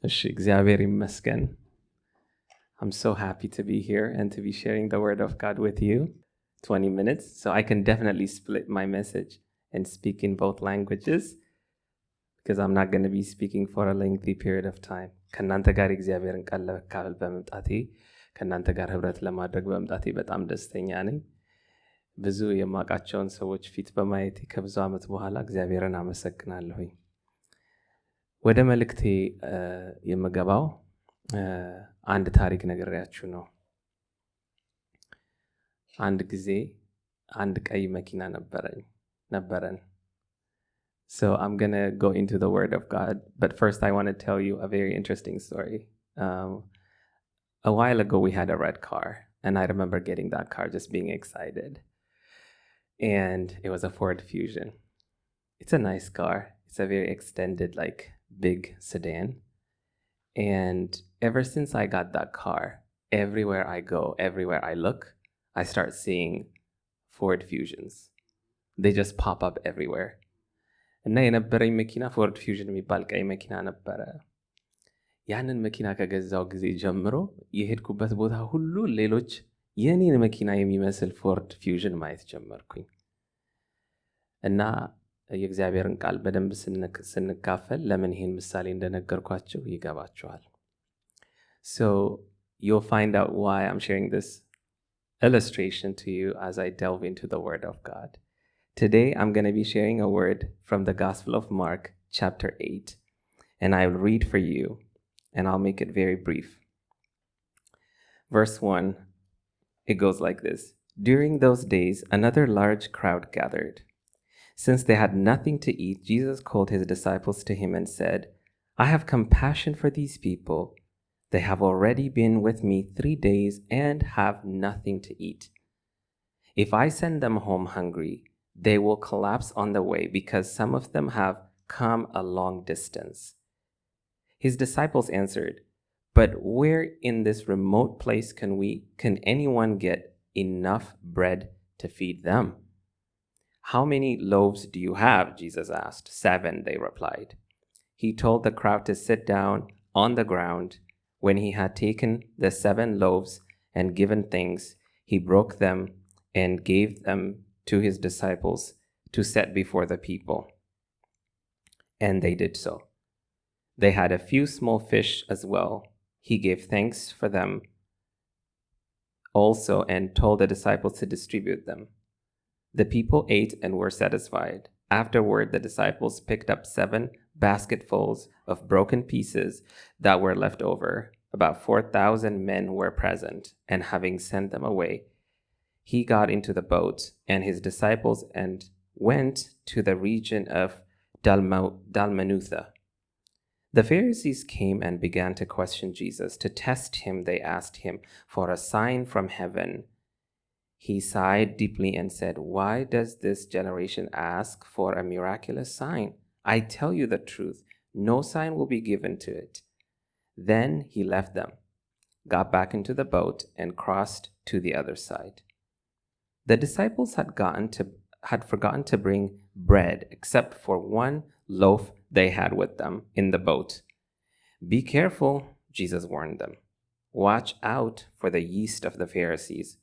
እሺ እግዚአብሔር ይመስገን. I'm so happy to be here and to be sharing the word of God with you. 20 minutes, so I can definitely split my message and speak in both languages because I'm not going to be speaking for a lengthy period of time. ከናንተ ጋር እግዚአብሔርን ቃል ለመካፈል በመምጣቴ ከናንተ ጋር ህብረት ለማድረግ በመምጣቴ በጣም ደስተኛ ነኝ. ብዙ የማውቃቸውን ሰዎች ፊት በማየቴ ከብዙ ዓመት በኋላ እግዚአብሔርን አመሰግናለሁኝ. ወደ መልእክቴ የምገባው አንድ ታሪክ ነግሬያችሁ ነው. አንድ ጊዜ አንድ ቀይ መኪና ነበረን. So I'm going to go into the word of God, but first I want to tell you a very interesting story. A while ago we had a red car, and I remember getting that car, just being excited. And it was a Ford Fusion. It's a nice car. It's a very extended, like, big sedan. And ever since I got that car, everywhere I go, everywhere I look, I start seeing Ford Fusions. They just pop up everywhere. እና የነበረኝ መኪና ፎርድ ፊውዥን የሚባል ቀይ መኪና ነበረ. ያንን መኪና ከገዛው ጊዜ ጀምሮ የሄድኩበት ቦታ ሁሉ ሌሎች የኔን መኪና የሚመስል ፎርድ ፊውዥን ማየት ጀመርኩኝ. እና የእግዚአብሔርን ቃል በደንብ ስንካፈል ለምን ይሄን ምሳሌ እንደነገርኳችሁ ይገባችኋል. So you'll find out why I'm sharing this illustration to you as I delve into the Word of God. Today I'm going to be sharing a word from the Gospel of Mark, chapter 8, and I'll read for you, and I'll make it very brief. Verse 1, it goes like this. During those days, another large crowd gathered. Since they had nothing to eat, Jesus called his disciples to him and said, I have compassion for these people. They have already been with me 3 days and have nothing to eat. If I send them home hungry, they will collapse on the way because some of them have come a long distance. His disciples answered, But where in this remote place can anyone get enough bread to feed them? How many loaves do you have? Jesus asked. 7, they replied. He told the crowd to sit down on the ground. When he had taken the 7 loaves and given thanks, he broke them and gave them to his disciples to set before the people. And they did so. They had a few small fish as well. He gave thanks for them also and told the disciples to distribute them. The people ate and were satisfied. Afterward, the disciples picked up 7 basketfuls of broken pieces that were left over. About 4,000 men were present, and having sent them away, he got into the boat and his disciples and went to the region of Dalmanutha. The Pharisees came and began to question Jesus. To test him, they asked him for a sign from heaven. He sighed deeply and said, Why does this generation ask for a miraculous sign? I tell you the truth, no sign will be given to it. Then he left them, got back into the boat, and crossed to the other side. The disciples had forgotten to bring bread except for 1 loaf they had with them in the boat. Be careful, Jesus warned them. Watch out for the yeast of the Pharisees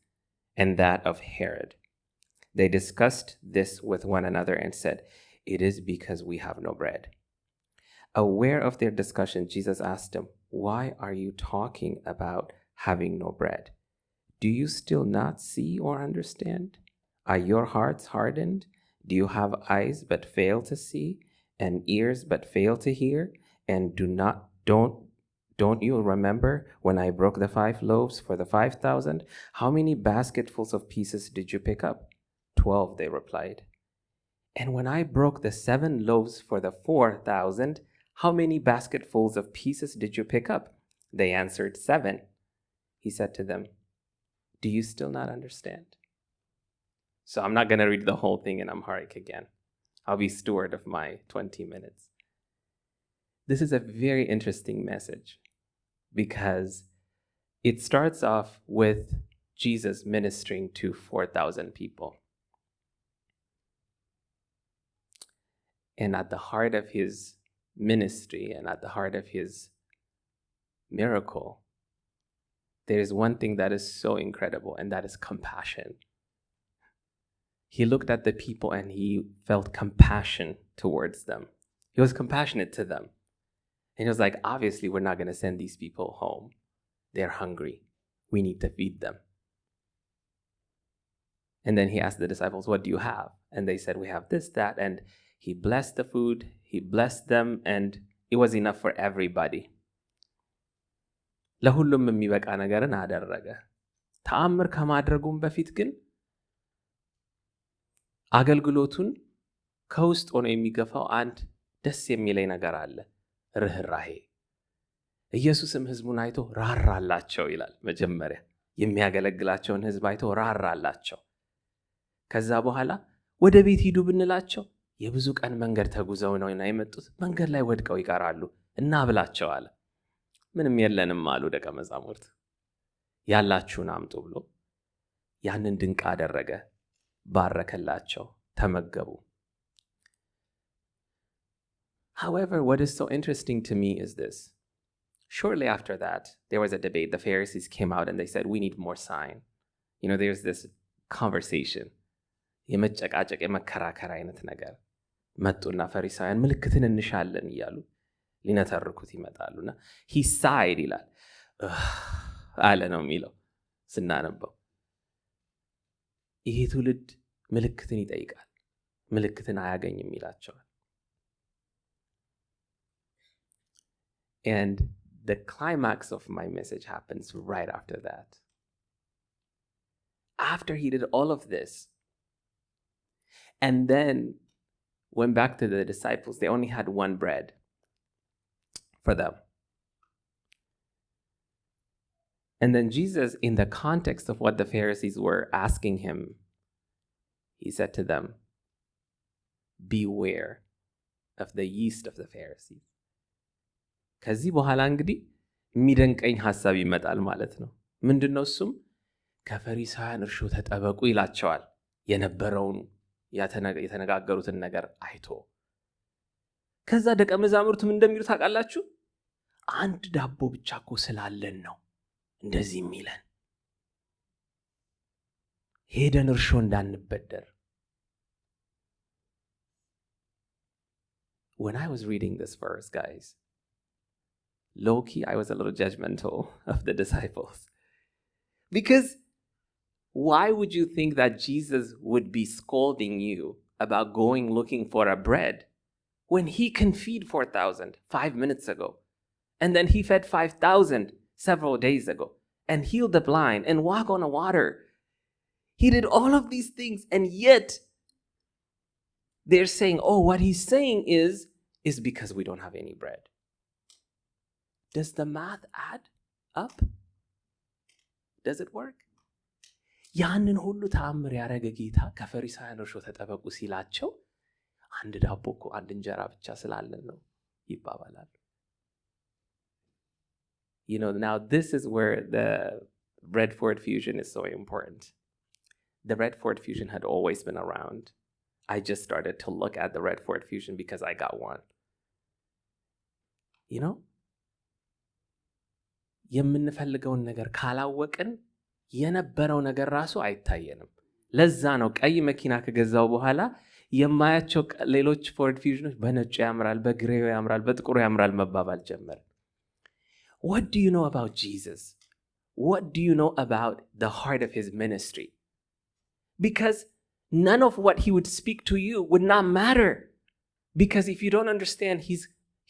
and that of Herod. They discussed this with one another and said, It is because we have no bread. Aware of their discussion, Jesus asked them, Why are you talking about having no bread? Do you still not see or understand? Are your hearts hardened? Do you have eyes but fail to see, and ears but fail to hear? And don't you remember when I broke the 5 loaves for the 5,000? How many basketfuls of pieces did you pick up? 12, they replied. And when I broke the 7 loaves for the 4,000, how many basketfuls of pieces did you pick up? They answered, 7. He said to them, Do you still not understand? So I'm not going to read the whole thing in Amharic again. I'll be steward of my 20 minutes. This is a very interesting message because it starts off with Jesus ministering to 4,000 people. And at the heart of his ministry and at the heart of his miracle, there is one thing that is so incredible, and that is compassion. He looked at the people and he felt compassion towards them. He was compassionate to them. And he was like, obviously, we're not going to send these people home. They're hungry. We need to feed them. And then he asked the disciples, what do you have? And they said, we have this, that. And he blessed the food. He blessed them. And it was enough for everybody. ለሁሉም የሚበቃ ነገርን አደረገ። ተአምር ከማድረጉም በፊት ግን አገልግሎቱን ከውስጥ ሆኖ የሚገፋው አንድ ደስ የሚለኝ ነገር አለ፣ ርህራሄ። ኢየሱስም ህዝቡን አይቶ ራራላቸው ይላል። መጀመሪያ የሚያገለግላቸውን ህዝብ አይቶ ራራላቸው። ከዛ በኋላ ወደ ቤት ሂዱ ብንላቸው የብዙ ቀን መንገድ ተጉዘው ነው የመጡት፣ መንገድ ላይ ወድቀው ይቀራሉ እና ብላቸው አለ። ምንም የለንም አሉ ደቀ መዛሙርት። ያላችሁን አምጡ ብሎ ያንን ድንቅ አደረገ፣ ባረከላቸው፣ ተመገቡ። However, what is so interesting to me is this. Shortly after that, there was a debate. The Pharisees came out and they said, we need more sign. You know, there's this conversation. የመጨቃጨቅ የመከራከር አይነት ነገር መጡና ፈሪሳውያን ምልክትን እንሻለን እያሉ ሊነተርኩት ይመጣሉና he sighed ይላል አለ ነው የሚለው ስናነበው። ይሄ ትውልድ ምልክትን ይጠይቃል፣ ምልክትን አያገኝም ይላቸዋል። And the climax of my message happens right after that. After he did all of this, and then went back to the disciples, they only had one bread for them. And then Jesus, in the context of what the Pharisees were asking him, he said to them, beware of the yeast of the Pharisees. ከዚህ በኋላ እንግዲህ የሚደንቀኝ ሐሳብ ይመጣል ማለት ነው። ምንድነው እሱም? ከፈሪሳውያን እርሾ ተጠበቁ ይላቸዋል። የነበረውን የተነጋገሩትን ነገር አይቶ ከዛ ደቀ መዛሙርቱም እንደሚሉ ታውቃላችሁ፣ አንድ ዳቦ ብቻ እኮ ስላለን ነው እንደዚህ የሚለን፣ ሄደን እርሾ እንዳንበደር። When I was reading this verse, guys, low-key, I was a little judgmental of the disciples. Because why would you think that Jesus would be scolding you about going looking for a bread when he can feed 4,000 5 minutes ago? And then he fed 5,000 several days ago and healed the blind and walked on the water. He did all of these things, and yet they're saying, oh, what he's saying is because we don't have any bread. Does the math add up? Does it work? ያንን ሁሉ ተአምር ያረገ ጌታ ከፈሪሳውያን እርሾ ተጠበቁ ሲላቸው አንድ ዳቦ እኮ አንድ እንጀራ ብቻ ስላለን ነው ይባባላሉ። You know, now this is where the Redford fusion is so important. The Redford fusion had always been around. I just started to look at the Redford fusion because I got one. You know? የምንፈልገውን ነገር ካላወቅን የነበረው ነገር ራሱ አይታየንም። ለዛ ነው ቀይ መኪና ከገዛው በኋላ የማያቸው ሌሎች ፎርድ ፊውዥኖች በነጭ ያምራል፣ በግሬው ያምራል፣ በጥቁሩ ያምራል መባባል ጀመረ። What do you know about Jesus? What do you know about the heart of his ministry? Because none of what he would speak to you would not matter. Because if you don't understand,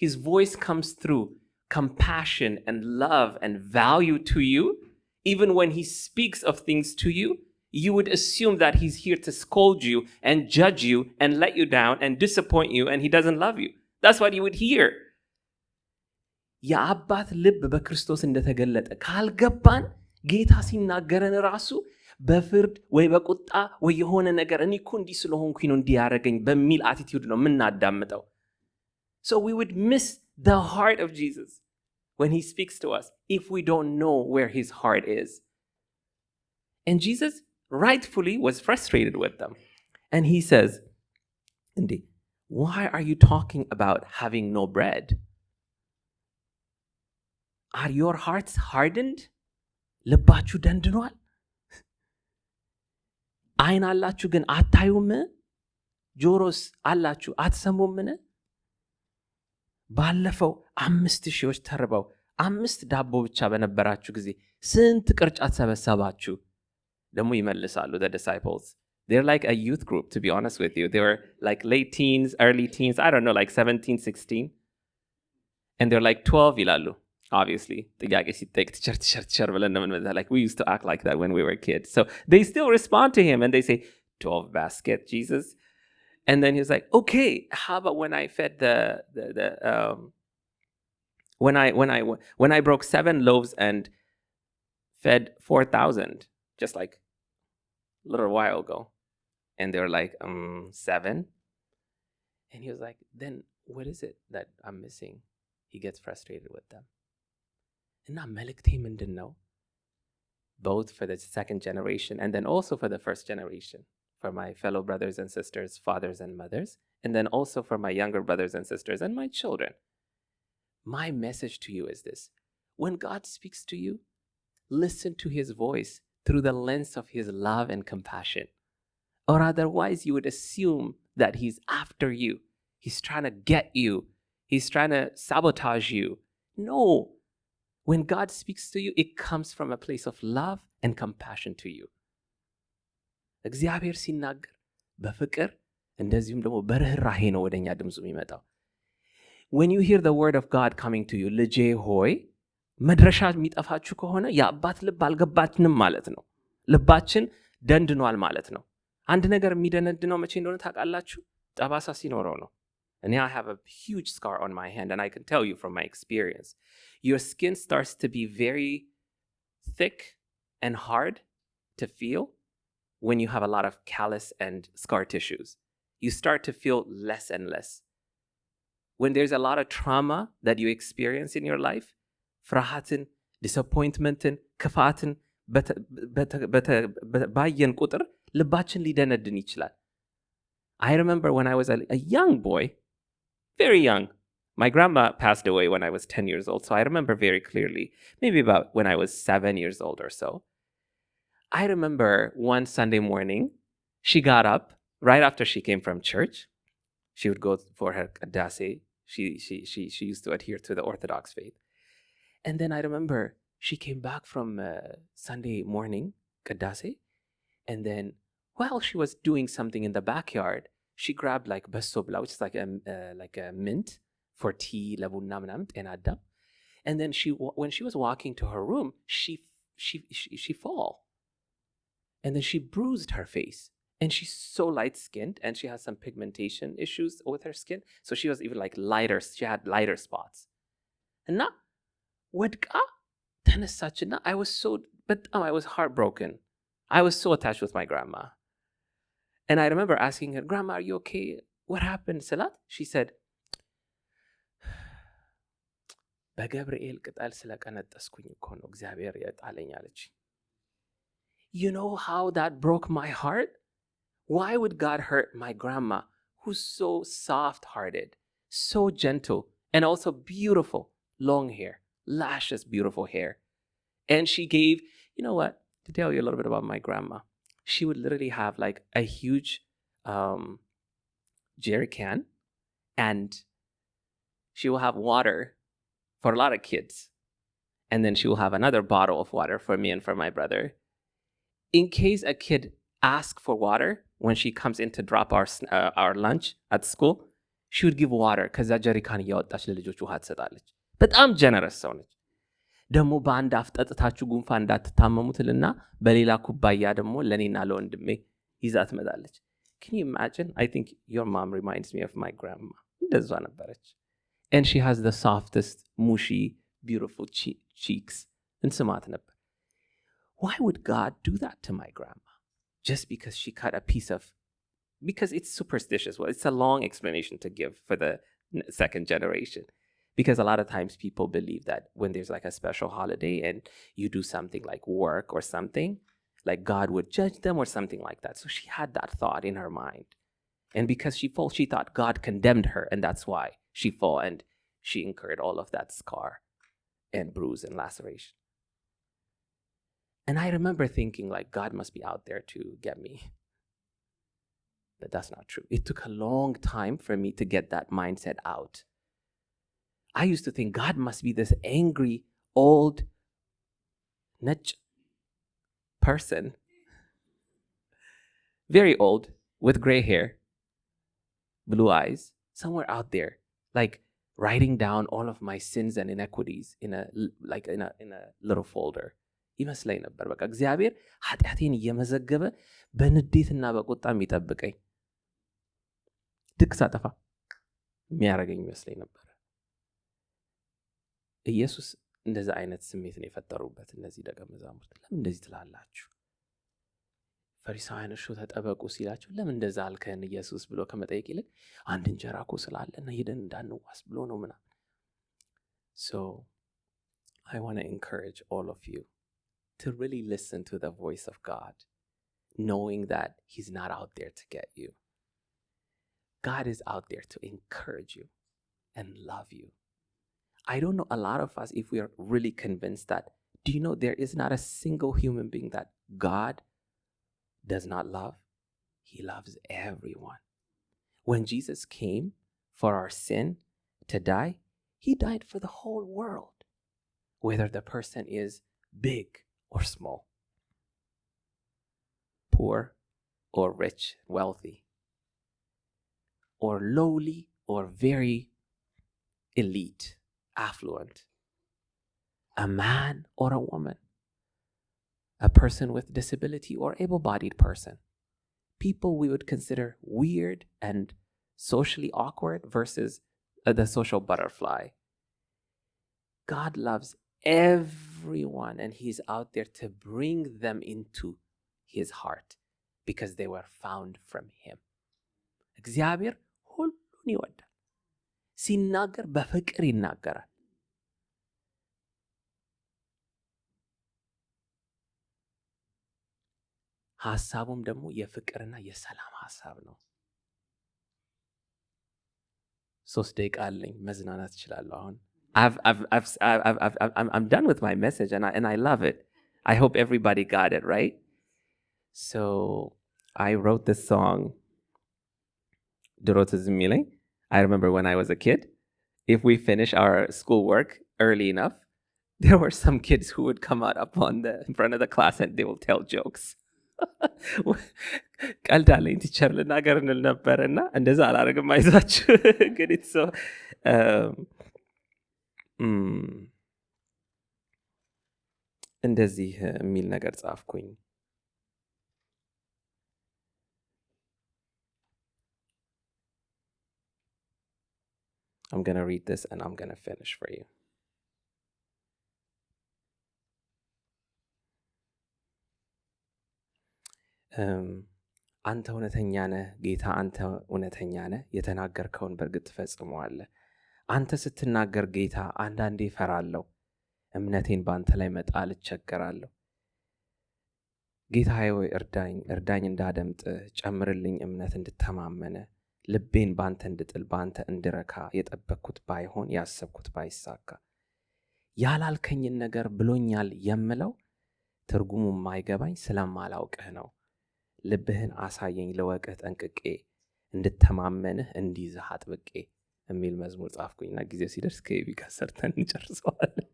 his voice comes through compassion and love and value to you. Even when he speaks of things to you, you would assume that he's here to scold you and judge you and let you down and disappoint you, and he doesn't love you. That's what you would hear. የአባት ልብ በክርስቶስ እንደተገለጠ ካልገባን ጌታ ሲናገረን ራሱ በፍርድ ወይ በቁጣ ወይ የሆነ ነገር እኔ እኮ እንዲህ ስለሆንኩኝ ነው እንዲህ ያረገኝ በሚል አቲቲዩድ ነው የምናዳምጠው። So we would miss the heart of Jesus when he speaks to us if we don't know where his heart is. And Jesus rightfully was frustrated with them. And he says, why are you talking about having no bread? Are your hearts hardened? ልባችሁ ደንድኗል? አይን አላችሁ ግን አታዩም? ጆሮስ አላችሁ አትሰሙምን? ባለፈው 5,000 ተርበው 5 ዳቦ ብቻ በነበራችሁ ጊዜ ስንት ቅርጫት ሰበሰባችሁ? ደግሞ ይመልሳሉ the disciples. They're like a youth group, to be honest with you. They were like late teens, early teens, I don't know, like 17, 16. And they're like 12 ይላሉ. Obviously, ጥያቄ ሲጠይቅ ትቸር ብለን ነው የምንመልሰው. Like we used to act like that when we were kids. So they still respond to him and they say, 12 basket, Jesus. And then he was like, okay, how about when I fed when I broke 7 loaves and fed 4,000, just like a little while ago. And they were like, 7. And he was like, then what is it that I'm missing? He gets frustrated with them. እና መልእክቴ ምንድን ነው? Both for the second generation and then also for the first generation, for my fellow brothers and sisters, fathers and mothers, and then also for my younger brothers and sisters and my children. My message to you is this: when God speaks to you, listen to his voice through the lens of his love and compassion. Or otherwise you would assume that he's after you. He's trying to get you. He's trying to sabotage you. No. When God speaks to you, it comes from a place of love and compassion to you. እግዚአብሔር ሲናገር በፍቅር እንደዚሁም ደግሞ በርህራሄ ነው ወደኛ ድምፁ የሚመጣው። When you hear the word of God coming to you, ልጄ ሆይ መድረሻ የሚጠፋችሁ ከሆነ የአባት ልብ አልገባችንም ማለት ነው። ልባችን ደንድኗል ማለት ነው። አንድ ነገር የሚደነድነው መቼ እንደሆነ ታውቃላችሁ? ጠባሳ ሲኖረው ነው። And now I have a huge scar on my hand, and I can tell you from my experience. Your skin starts to be very thick and hard to feel when you have a lot of callus and scar tissues. You start to feel less and less. When there's a lot of trauma that you experience in your life, ፍርሃትን፣ disappointmenትን፣ ክፋትን ባየን ቁጥር ልባችን ሊደነድን ይችላል። I remember when I was a young boy, very young. My grandma passed away when I was 10 years old, so I remember very clearly, maybe about when I was 7 years old or so. I remember one Sunday morning, she got up right after she came from church. She would go for her Qadasi. She used to adhere to the Orthodox faith. And then I remember she came back from Sunday morning Qadasi, and then while she was doing something in the backyard, she grabbed like basobla, which is like a mint for tea, labunna manam tenadam. And then when she was walking to her room, she fall. And then she bruised her face. And she's so light-skinned, and she has some pigmentation issues with her skin. So she was even like lighter. She had lighter spots. And now, wedka tenasachina, I was heartbroken. I was so attached with my grandma. And I remember asking her, Grandma, are you okay? What happened, Salat? She said, በገብርኤል ቅጠል ስለቀነጠስኩኝ እኮ ነው እግዚአብሔር የጣለኝ አለች። You know how that broke my heart? Why would God hurt my grandma, who's so soft-hearted, so gentle, and also beautiful, long hair, lashes, beautiful hair. And she gave, you know what, to tell you a little bit about my grandma, she would literally have like a huge jerry can, and she will have water for a lot of kids. And then she will have another bottle of water for me and for my brother. In case a kid asks for water when she comes in to drop our lunch at school, she would give water because that jerry can እያወጣች ለልጆቹ ውሃ ትሰጣለች። በጣም ጀነረስ ሰው ነች። ደግሞ በአንድ አፍ ጠጥታችሁ ጉንፋን እንዳትታመሙትልና በሌላ ኩባያ ደግሞ ለኔና ለወንድሜ ይዛ ትመጣለች። Can you imagine? I think your mom reminds me of my grandma. እንደዛ ነበረች. And she has the softest, mushy, beautiful cheeks. እንስማት ነበር። Why would God do that to my grandma? Just because she cut a piece of... Because it's superstitious. Well, it's a long explanation to give for the second generation. Because a lot of times people believe that when there's like a special holiday and you do something like work or something, like God would judge them or something like that. So she had that thought in her mind. And because she fell, she thought God condemned her, and that's why she fell and she incurred all of that scar. and bruise and laceration. And I remember thinking like God must be out there to get me. But that's not true. It took a long time for me to get that mindset out. I used to think God must be this angry, old, nech person. Very old, with gray hair, blue eyes, somewhere out there, like writing down all of my sins and inequities in a little folder. ይመስለኝ ነበር በቃ እግዚአብሔር ኃጢአቴን እየመዘገበ በንዴትና በቁጣ የሚጠብቀኝ ድክ ሳጠፋ የሚያረገኝ ይመስለኝ ነበር። ኢየሱስ እንደዛ አይነት ስሜት ነው የፈጠሩበት እነዚህ ደቀ መዛሙርት። ለምን እንደዚህ ትላላችሁ? ፈሪሳውያን እርሾ ተጠበቁ ሲላቸው ለምን እንደዛ አልከን ኢየሱስ ብሎ ከመጠየቅ ይልቅ አንድ እንጀራ እኮ ስላለና ሄደን እንዳንዋስ ብሎ ነው ምናምን። So I want to encourage all of you to really listen to the voice of God, knowing that he's not out there to get you. God is out there to encourage you and love you. I don't know, a lot of us, if we are really convinced that, do you know there is not a single human being that God does not love? He loves everyone. When Jesus came for our sin to die, he died for the whole world, whether the person is big or small, poor or rich, wealthy, or lowly or very elite, affluent, a man or a woman, a person with disability or able-bodied person, people we would consider weird and socially awkward versus the social butterfly. God loves everyone, and he's out there to bring them into his heart because they were found from him. እግዚአብሔር ሁሉን ይወዳል። ሲናገር በፍቅር ይናገራል። ሐሳቡም ደግሞ የፍቅርና የሰላም ሐሳብ ነው። 3 ደቂቃ አለኝ መዝናናት እችላለሁ አሁን። I'm done with my message and I love it. I hope everybody got it, right? So I wrote this song. ድሮ ትዝ የሚለኝ, I remember when I was a kid, if we finish our schoolwork early enough, there were some kids who would come out up in front of the class and they will tell jokes. ቀልዳለኝ ቲቸር ልናገር እንል ነበርና እንደዛ አላረግም አይዛችሁ ግን it's so እንደዚህ የሚል ነገር ጻፍኩኝ። I'm going to read this and I'm going to finish for you. አንተ እውነተኛ ነህ ጌታ፣ አንተ እውነተኛ ነህ፣ የተናገርከውን በእርግጥ ትፈጽመዋለህ። አንተ ስትናገር ጌታ አንዳንዴ እፈራለሁ፣ እምነቴን በአንተ ላይ መጣል እቸገራለሁ። ጌታዬ ሆይ እርዳኝ እንዳደምጥ፣ ጨምርልኝ እምነት እንድተማመነ፣ ልቤን በአንተ እንድጥል በአንተ እንድረካ፣ የጠበቅኩት ባይሆን ያሰብኩት ባይሳካ። ያላልከኝን ነገር ብሎኛል የምለው ትርጉሙ የማይገባኝ ስለማላውቅህ ነው። ልብህን አሳየኝ ልወቅህ ጠንቅቄ፣ እንድተማመንህ እንዲይዝህ አጥብቄ የሚል መዝሙር ጻፍኩኝና ጊዜ ሲደርስ ከኤቢ ጋር ሰርተን እንጨርሰዋለን።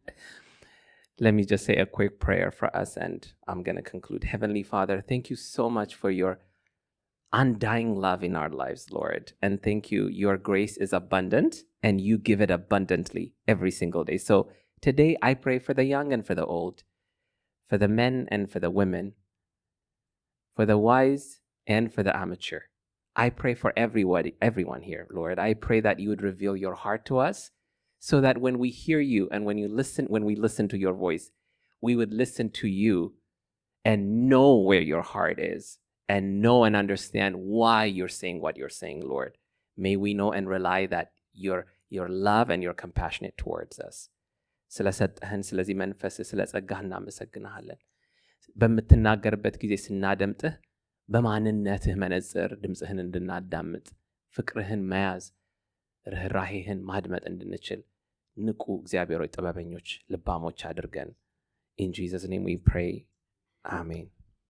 Let me just say a quick prayer for us and I'm going to conclude. Heavenly Father, thank you so much for your undying love in our lives, Lord. And thank you, your grace is abundant and you give it abundantly every single day. So today I pray for the young and for the old, for the men and for the women, for the wise and for the amateur. I pray for everyone here, Lord. I pray that you would reveal your heart to us so that when we hear you and when we listen to your voice, we would listen to you and know where your heart is and know and understand why you're saying what you're saying, Lord. May we know and rely that your love and you're compassionate towards us. ስለሰጠህን ስለዚህ መንፈስ ስለጸጋህ እናመሰግንሃለን። በምትናገርበት ጊዜ ስናደምጥህ በማንነትህ መነጽር ድምጽህን እንድናዳምጥ ፍቅርህን መያዝ ርህራሄህን ማድመጥ እንድንችል ንቁ እግዚአብሔር ሆይ ጥበበኞች ልባሞች አድርገን in Jesus name we pray amen